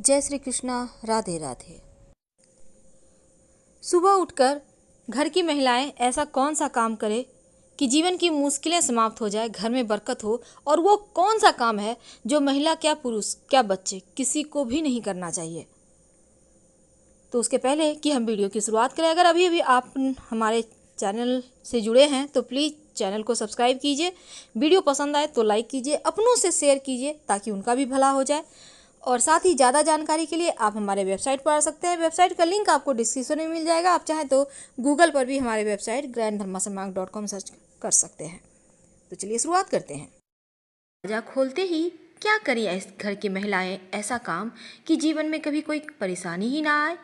जय श्री कृष्णा। राधे राधे। सुबह उठकर घर की महिलाएं ऐसा कौन सा काम करें कि जीवन की मुश्किलें समाप्त हो जाए, घर में बरकत हो। और वो कौन सा काम है जो महिला क्या पुरुष क्या बच्चे किसी को भी नहीं करना चाहिए। तो उसके पहले कि हम वीडियो की शुरुआत करें, अगर अभी अभी आप हमारे चैनल से जुड़े हैं तो प्लीज़ चैनल को सब्सक्राइब कीजिए। वीडियो पसंद आए तो लाइक कीजिए, अपनों से शेयर कीजिए ताकि उनका भी भला हो जाए। और साथ ही ज़्यादा जानकारी के लिए आप हमारे वेबसाइट पर आ सकते हैं। वेबसाइट का लिंक आपको डिस्क्रिप्शन में मिल जाएगा। आप चाहें तो गूगल पर भी हमारे वेबसाइट granddharmasamaag.com सर्च कर सकते हैं। तो चलिए शुरुआत करते हैं। दरवाजा खोलते ही क्या करें इस घर की महिलाएं ऐसा काम कि जीवन में कभी कोई परेशानी ही ना आए,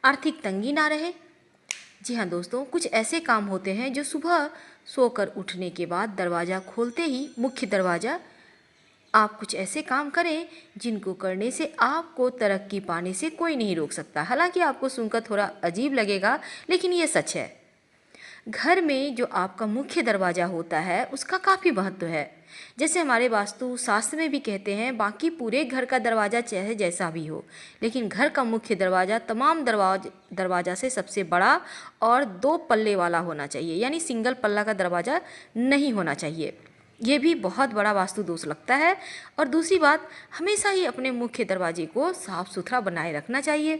आर्थिक तंगी ना रहे। जी हाँ दोस्तों, कुछ ऐसे काम होते हैं जो सुबह सोकर उठने के बाद दरवाज़ा खोलते ही मुख्य दरवाज़ा आप कुछ ऐसे काम करें जिनको करने से आपको तरक्की पाने से कोई नहीं रोक सकता। हालांकि आपको सुनकर थोड़ा अजीब लगेगा, लेकिन ये सच है। घर में जो आपका मुख्य दरवाज़ा होता है उसका काफ़ी महत्व है। जैसे हमारे वास्तु शास्त्र में भी कहते हैं, बाकी पूरे घर का दरवाज़ा चाहे जैसा भी हो, लेकिन घर का मुख्य दरवाज़ा तमाम दरवाज़ा से सबसे बड़ा और 2 पल्ले वाला होना चाहिए, यानी सिंगल पल्ला का दरवाज़ा नहीं होना चाहिए। ये भी बहुत बड़ा वास्तु दोष लगता है। और दूसरी बात, हमेशा ही अपने मुख्य दरवाजे को साफ सुथरा बनाए रखना चाहिए,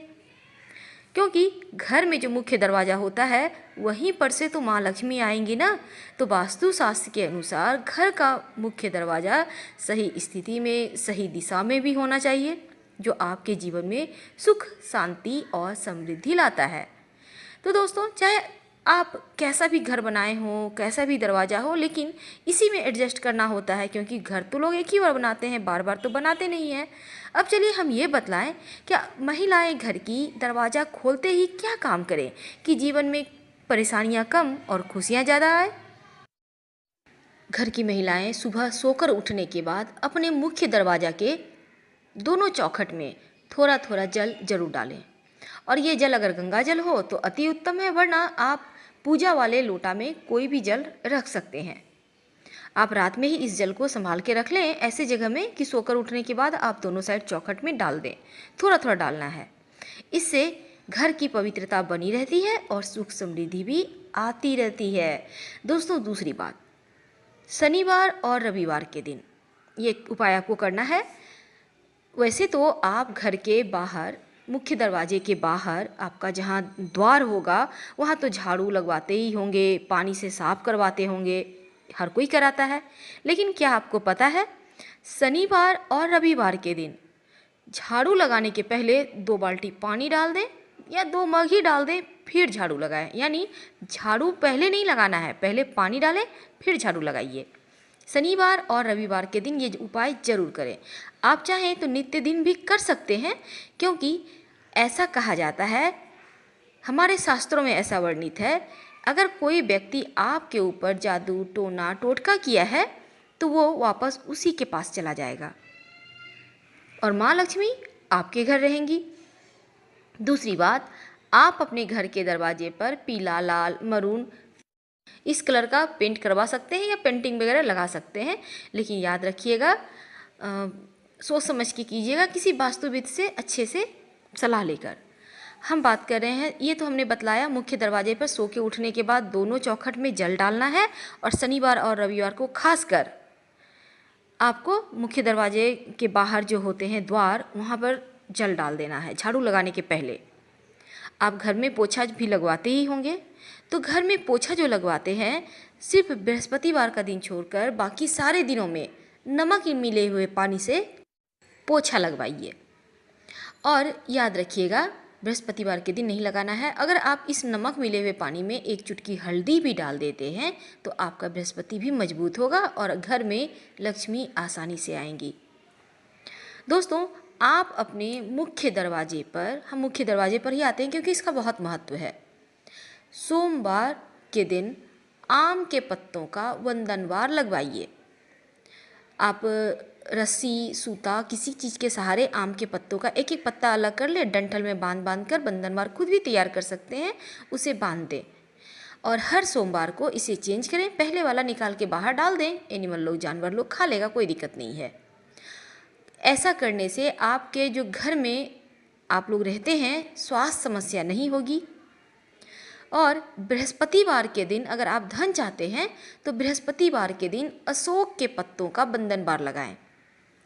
क्योंकि घर में जो मुख्य दरवाज़ा होता है वहीं पर से तो माँ लक्ष्मी आएंगी ना। तो वास्तु शास्त्र के अनुसार घर का मुख्य दरवाज़ा सही स्थिति में, सही दिशा में भी होना चाहिए, जो आपके जीवन में सुख, शांति और समृद्धि लाता है। तो दोस्तों, चाहे आप कैसा भी घर बनाए हो, कैसा भी दरवाज़ा हो, लेकिन इसी में एडजस्ट करना होता है, क्योंकि घर तो लोग एक ही बार बनाते हैं, बार बार तो बनाते नहीं हैं। अब चलिए हम ये बतलाएं, क्या महिलाएं घर की दरवाज़ा खोलते ही क्या काम करें कि जीवन में परेशानियां कम और खुशियां ज़्यादा आए। घर की महिलाएं सुबह सोकर उठने के बाद अपने मुख्य दरवाज़ा के दोनों चौखट में थोड़ा थोड़ा जल जरूर डालें। और ये जल अगर गंगा जल हो तो अति उत्तम है, वरना आप पूजा वाले लोटा में कोई भी जल रख सकते हैं। आप रात में ही इस जल को संभाल के रख लें ऐसे जगह में कि सोकर उठने के बाद आप दोनों साइड चौखट में डाल दें। थोड़ा थोड़ा डालना है। इससे घर की पवित्रता बनी रहती है और सुख समृद्धि भी आती रहती है। दोस्तों, दूसरी बात, शनिवार और रविवार के दिन ये उपाय आपको करना है। वैसे तो आप घर के बाहर, मुख्य दरवाजे के बाहर आपका जहाँ द्वार होगा वहाँ तो झाड़ू लगवाते ही होंगे, पानी से साफ करवाते होंगे, हर कोई कराता है। लेकिन क्या आपको पता है, शनिवार और रविवार के दिन झाड़ू लगाने के पहले 2 बाल्टी पानी डाल दें या 2 मग ही डाल दें, फिर झाड़ू लगाएं। यानी झाड़ू पहले नहीं लगाना है, पहले पानी डालें फिर झाड़ू लगाइए। शनिवार और रविवार के दिन ये उपाय जरूर करें। आप चाहें तो नित्य दिन भी कर सकते हैं, क्योंकि ऐसा कहा जाता है, हमारे शास्त्रों में ऐसा वर्णित है, अगर कोई व्यक्ति आपके ऊपर जादू, टोना, टोटका किया है तो वो वापस उसी के पास चला जाएगा और माँ लक्ष्मी आपके घर रहेंगी। दूसरी बात, आप अपने घर के दरवाजे पर पीला, लाल, मरून इस कलर का पेंट करवा सकते हैं या पेंटिंग वगैरह लगा सकते हैं। लेकिन याद रखिएगा, सोच समझ के कीजिएगा, किसी वास्तुविद से अच्छे से सलाह लेकर। हम बात कर रहे हैं, ये तो हमने बतलाया, मुख्य दरवाजे पर सो के उठने के बाद दोनों चौखट में जल डालना है। और शनिवार और रविवार को खासकर आपको मुख्य दरवाजे के बाहर जो होते हैं द्वार, वहाँ पर जल डाल देना है झाड़ू लगाने के पहले। आप घर में पोछा भी लगवाते ही होंगे, तो घर में पोछा जो लगवाते हैं, सिर्फ बृहस्पतिवार का दिन छोड़कर बाकी सारे दिनों में नमक मिले हुए पानी से पोछा लगवाइए। और याद रखिएगा, बृहस्पतिवार के दिन नहीं लगाना है। अगर आप इस नमक मिले हुए पानी में 1 चुटकी हल्दी भी डाल देते हैं तो आपका बृहस्पति भी मजबूत होगा और घर में लक्ष्मी आसानी से आएंगी। दोस्तों, आप अपने मुख्य दरवाजे पर, हम मुख्य दरवाजे पर ही आते हैं क्योंकि इसका बहुत महत्व है, सोमवार के दिन आम के पत्तों का वंदनवार लगवाइए। आप रस्सी, सूता, किसी चीज़ के सहारे आम के पत्तों का एक एक पत्ता अलग कर ले, डंठल में बांध बांध कर बंधनवार खुद भी तैयार कर सकते हैं, उसे बांध दें और हर सोमवार को इसे चेंज करें। पहले वाला निकाल के बाहर डाल दें, एनिमल लोग, जानवर लोग खा लेगा, कोई दिक्कत नहीं है। ऐसा करने से आपके जो घर में आप लोग रहते हैं स्वास्थ्य समस्या नहीं होगी। और बृहस्पतिवार के दिन अगर आप धन चाहते हैं तो बृहस्पतिवार के दिन अशोक के पत्तों का बंधन बार लगाएं।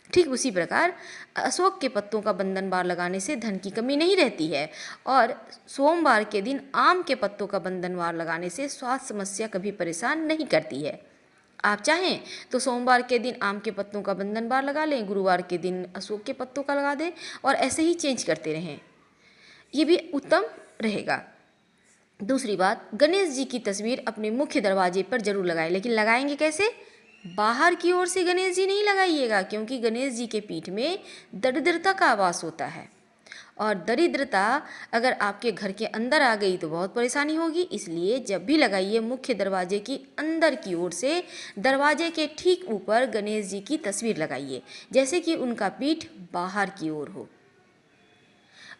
ठीक उसी प्रकार अशोक के पत्तों का बंधन बार लगाने से धन की कमी नहीं रहती है। और सोमवार के दिन आम के पत्तों का बंधन बार लगाने से स्वास्थ्य समस्या कभी परेशान नहीं करती है। आप चाहें तो सोमवार के दिन आम के पत्तों का बंधन बार लगा लें, गुरुवार के दिन अशोक के पत्तों का लगा दें और ऐसे ही चेंज करते रहें, ये भी उत्तम रहेगा। दूसरी बात, गणेश जी की तस्वीर अपने मुख्य दरवाजे पर जरूर लगाएं, लेकिन लगाएंगे कैसे? बाहर की ओर से गणेश जी नहीं लगाइएगा, क्योंकि गणेश जी के पीठ में दरिद्रता का वास होता है और दरिद्रता अगर आपके घर के अंदर आ गई तो बहुत परेशानी होगी। इसलिए जब भी लगाइए मुख्य दरवाजे की अंदर की ओर से दरवाजे के ठीक ऊपर गणेश जी की तस्वीर लगाइए, जैसे कि उनका पीठ बाहर की ओर हो।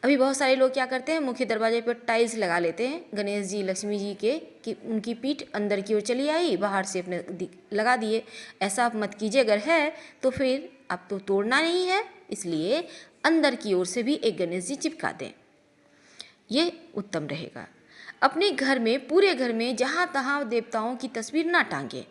अभी बहुत सारे लोग क्या करते हैं, मुख्य दरवाजे पर टाइल्स लगा लेते हैं गणेश जी लक्ष्मी जी के कि उनकी पीठ अंदर की ओर चली आई, बाहर से अपने लगा दिए। ऐसा आप मत कीजिए, अगर है तो फिर आप तो तोड़ना नहीं है, इसलिए अंदर की ओर से भी एक गणेश जी चिपका दें, ये उत्तम रहेगा। अपने घर में, पूरे घर में जहाँ तहाँ देवताओं की तस्वीर ना टांगे।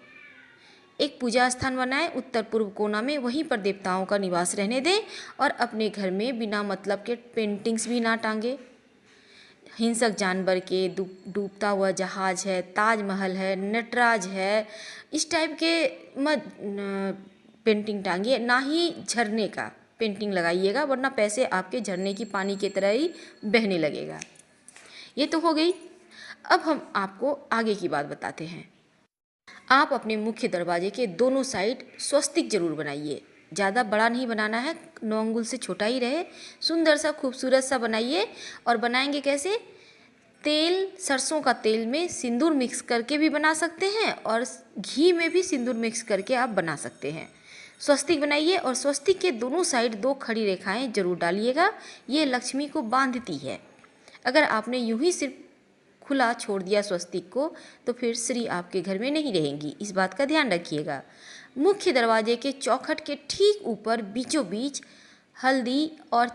एक पूजा स्थान बनाएं उत्तर पूर्व कोना में, वहीं पर देवताओं का निवास रहने दें और अपने घर में बिना मतलब के पेंटिंग्स भी ना टांगे। हिंसक जानवर के, डूबता हुआ जहाज है, ताजमहल है, नटराज है, इस टाइप के मत पेंटिंग टांगिए, ना ही झरने का पेंटिंग लगाइएगा, वरना पैसे आपके झरने की पानी की तरह ही बहने लगेगा। ये तो हो गई। अब हम आपको आगे की बात बताते हैं। आप अपने मुख्य दरवाजे के दोनों साइड स्वस्तिक जरूर बनाइए। ज़्यादा बड़ा नहीं बनाना है, 9 अंगुल से छोटा ही रहे, सुंदर सा खूबसूरत सा बनाइए। और बनाएंगे कैसे? तेल, सरसों का तेल में सिंदूर मिक्स करके भी बना सकते हैं और घी में भी सिंदूर मिक्स करके आप बना सकते हैं। स्वस्तिक बनाइए और स्वस्तिक के दोनों साइड 2 खड़ी रेखाएं जरूर डालिएगा, ये लक्ष्मी को बांधती है। अगर आपने यूं ही सिर्फ खुला छोड़ दिया स्वस्तिक को तो फिर श्री आपके घर में नहीं रहेंगी, इस बात का ध्यान रखिएगा। मुख्य दरवाजे के चौखट के ठीक ऊपर बीचों बीच हल्दी और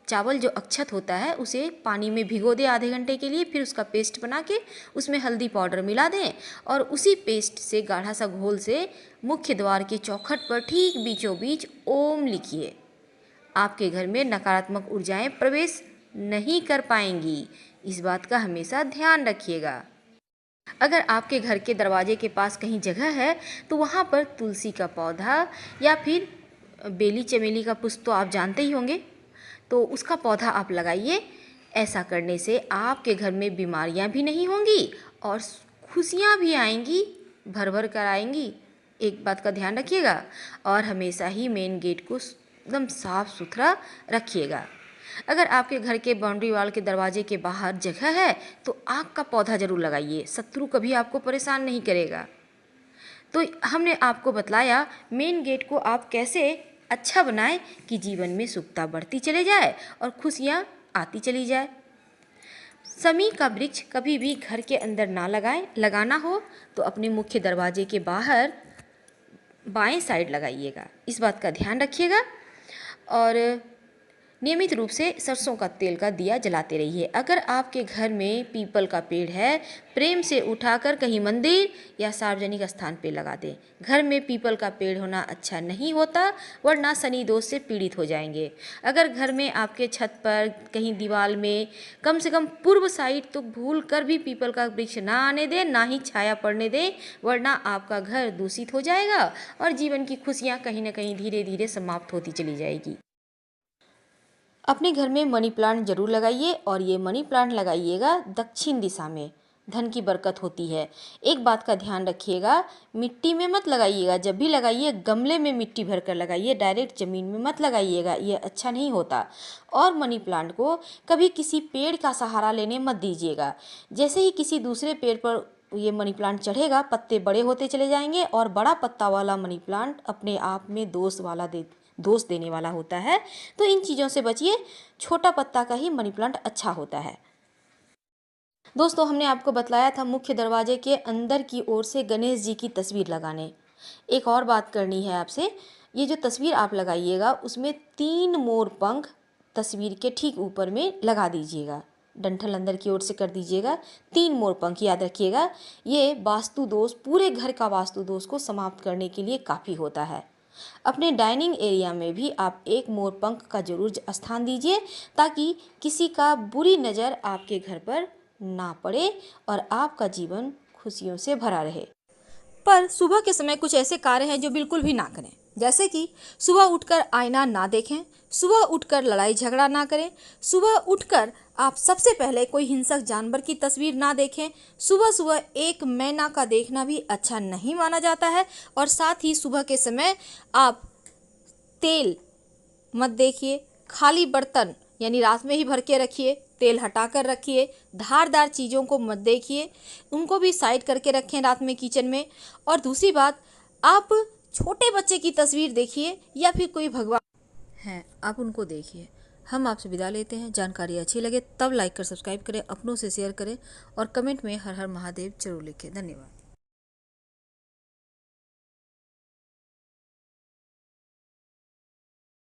चावल जो अक्षत होता है उसे पानी में भिगो दें आधे घंटे के लिए, फिर उसका पेस्ट बना के उसमें हल्दी पाउडर मिला दें और उसी पेस्ट से गाढ़ा सा घोल से मुख्य द्वार के चौखट पर ठीक बीचों बीच ओम लिखिए। आपके घर में नकारात्मक ऊर्जाएं प्रवेश नहीं कर पाएंगी, इस बात का हमेशा ध्यान रखिएगा। अगर आपके घर के दरवाजे के पास कहीं जगह है तो वहाँ पर तुलसी का पौधा या फिर बेली चमेली का पुष्प तो आप जानते ही होंगे, तो उसका पौधा आप लगाइए। ऐसा करने से आपके घर में बीमारियाँ भी नहीं होंगी और खुशियाँ भी आएंगी, भर भर कर आएंगी। एक बात का ध्यान रखिएगा और हमेशा ही मेन गेट को एकदम साफ सुथरा रखिएगा। अगर आपके घर के बाउंड्री वाल के दरवाजे के बाहर जगह है तो आक का पौधा जरूर लगाइए, शत्रु कभी आपको परेशान नहीं करेगा। तो हमने आपको बतलाया मेन गेट को आप कैसे अच्छा बनाएं कि जीवन में सुखता बढ़ती चले जाए और खुशियाँ आती चली जाए। समी का वृक्ष कभी भी घर के अंदर ना लगाएं, लगाना हो तो अपने मुख्य दरवाजे के बाहर बाएं साइड लगाइएगा, इस बात का ध्यान रखिएगा। और नियमित रूप से सरसों का तेल का दिया जलाते रहिए। अगर आपके घर में पीपल का पेड़ है, प्रेम से उठाकर कहीं मंदिर या सार्वजनिक स्थान पे लगा दें। घर में पीपल का पेड़ होना अच्छा नहीं होता, वरना शनि दोष से पीड़ित हो जाएंगे। अगर घर में आपके छत पर कहीं दीवार में कम से कम पूर्व साइड तो भूल कर भी पीपल का वृक्ष ना आने दें, ना ही छाया पड़ने दें, वरना आपका घर दूषित हो जाएगा और जीवन की खुशियाँ कहीं ना कहीं धीरे धीरे समाप्त होती चली जाएगी। अपने घर में मनी प्लांट जरूर लगाइए और ये मनी प्लांट लगाइएगा दक्षिण दिशा में, धन की बरकत होती है। एक बात का ध्यान रखिएगा, मिट्टी में मत लगाइएगा, जब भी लगाइए गमले में मिट्टी भरकर लगाइए, डायरेक्ट ज़मीन में मत लगाइएगा, ये अच्छा नहीं होता। और मनी प्लांट को कभी किसी पेड़ का सहारा लेने मत दीजिएगा। जैसे ही किसी दूसरे पेड़ पर ये मनी प्लांट चढ़ेगा, पत्ते बड़े होते चले जाएंगे और बड़ा पत्ता वाला मनी प्लांट अपने आप में दोष देने वाला होता है, तो इन चीज़ों से बचिए। छोटा पत्ता का ही मनी प्लांट अच्छा होता है। दोस्तों, हमने आपको बतलाया था मुख्य दरवाजे के अंदर की ओर से गणेश जी की तस्वीर लगाने। एक और बात करनी है आपसे, ये जो तस्वीर आप लगाइएगा उसमें 3 मोर पंख तस्वीर के ठीक ऊपर में लगा दीजिएगा। डंठल अंदर की ओर से कर दीजिएगा। 3 मोर पंख, याद रखिएगा, ये वास्तु दोष, पूरे घर का वास्तु दोष को समाप्त करने के लिए काफ़ी होता है। अपने डाइनिंग एरिया में भी आप एक मोर पंख का जरूर स्थान दीजिए, ताकि किसी का बुरी नज़र आपके घर पर ना पड़े और आपका जीवन खुशियों से भरा रहे। पर सुबह के समय कुछ ऐसे कार्य हैं जो बिल्कुल भी ना करें, जैसे कि सुबह उठकर आईना ना देखें, सुबह उठकर लड़ाई झगड़ा ना करें, सुबह उठकर आप सबसे पहले कोई हिंसक जानवर की तस्वीर ना देखें, सुबह सुबह एक मैना का देखना भी अच्छा नहीं माना जाता है, और साथ ही सुबह के समय आप तेल मत देखिए, खाली बर्तन यानी रात में ही भर के रखिए, तेल हटाकर रखिए, धारदार चीज़ों को मत देखिए, उनको भी साइड करके रखें रात में किचन में। और दूसरी बात, आप छोटे बच्चे की तस्वीर देखिए या फिर कोई भगवान हैं आप उनको देखिए। हम आपसे विदा लेते हैं। जानकारी अच्छी लगे तब लाइक कर सब्सक्राइब करें, अपनों से शेयर करें और कमेंट में हर हर महादेव जरूर लिखें। धन्यवाद।